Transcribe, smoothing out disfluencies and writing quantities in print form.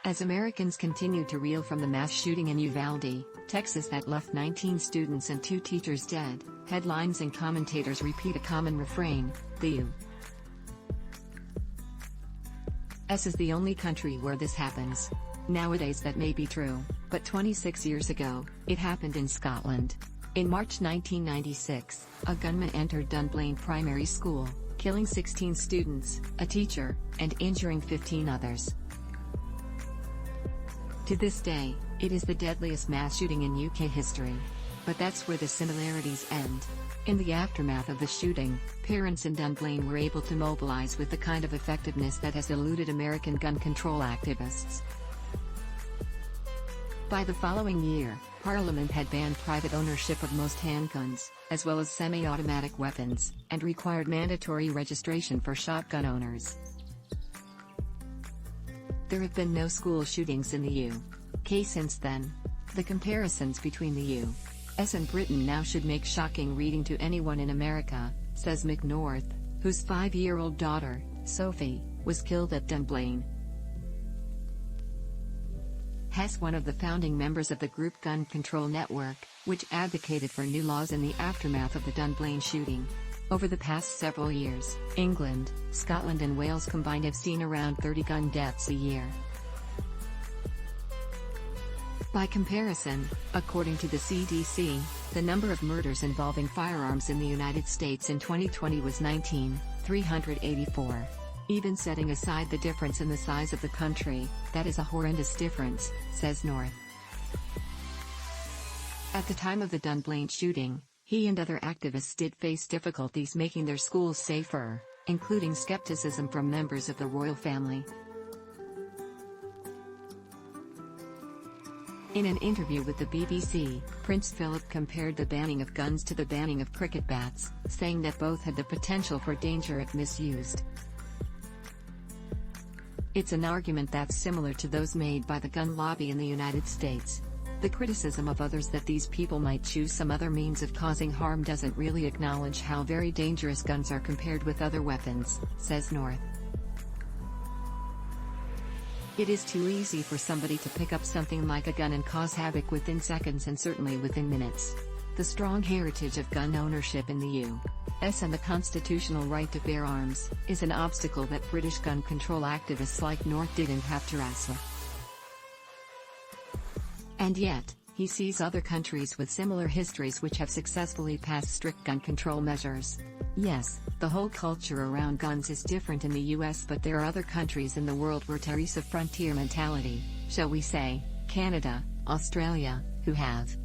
As Americans continued to reel from the mass shooting in Uvalde, Texas that left 19 students and 2 teachers dead, headlines and commentators repeat a common refrain: the U.S. is the only country where this happens. Nowadays that may be true, but 26 years ago, it happened in Scotland. In March 1996, a gunman entered Dunblane Primary School, killing 16 students, a teacher, and injuring 15 others. To this day, it is the deadliest mass shooting in UK history. But that's where the similarities end. In the aftermath of the shooting, parents in Dunblane were able to mobilize with the kind of effectiveness that has eluded American gun control activists. By the following year, Parliament had banned private ownership of most handguns, as well as semi-automatic weapons, and required mandatory registration for shotgun owners. There have been no school shootings in the UK since then. The comparisons between the U.S. and Britain now should make shocking reading to anyone in America, says Mick North, whose 5-year-old daughter, Sophie, was killed at Dunblane. Hess, one of the founding members of the group Gun Control Network, which advocated for new laws in the aftermath of the Dunblane shooting. Over the past several years, England, Scotland and Wales combined have seen around 30 gun deaths a year. By comparison, according to the CDC, the number of murders involving firearms in the United States in 2020 was 19,384. Even setting aside the difference in the size of the country, that is a horrendous difference, says North. At the time of the Dunblane shooting, he and other activists did face difficulties making their schools safer, including skepticism from members of the royal family. In an interview with the BBC, Prince Philip compared the banning of guns to the banning of cricket bats, saying that both had the potential for danger if misused. It's an argument that's similar to those made by the gun lobby in the United States. The criticism of others that these people might choose some other means of causing harm doesn't really acknowledge how very dangerous guns are compared with other weapons, says North. It is too easy for somebody to pick up something like a gun and cause havoc within seconds and certainly within minutes. The strong heritage of gun ownership in the U.S. and the constitutional right to bear arms is an obstacle that British gun control activists like North didn't have to wrestle. And yet, he sees other countries with similar histories which have successfully passed strict gun control measures. Yes, the whole culture around guns is different in the US, but there are other countries in the world where there is a frontier mentality, shall we say, Canada, Australia, who have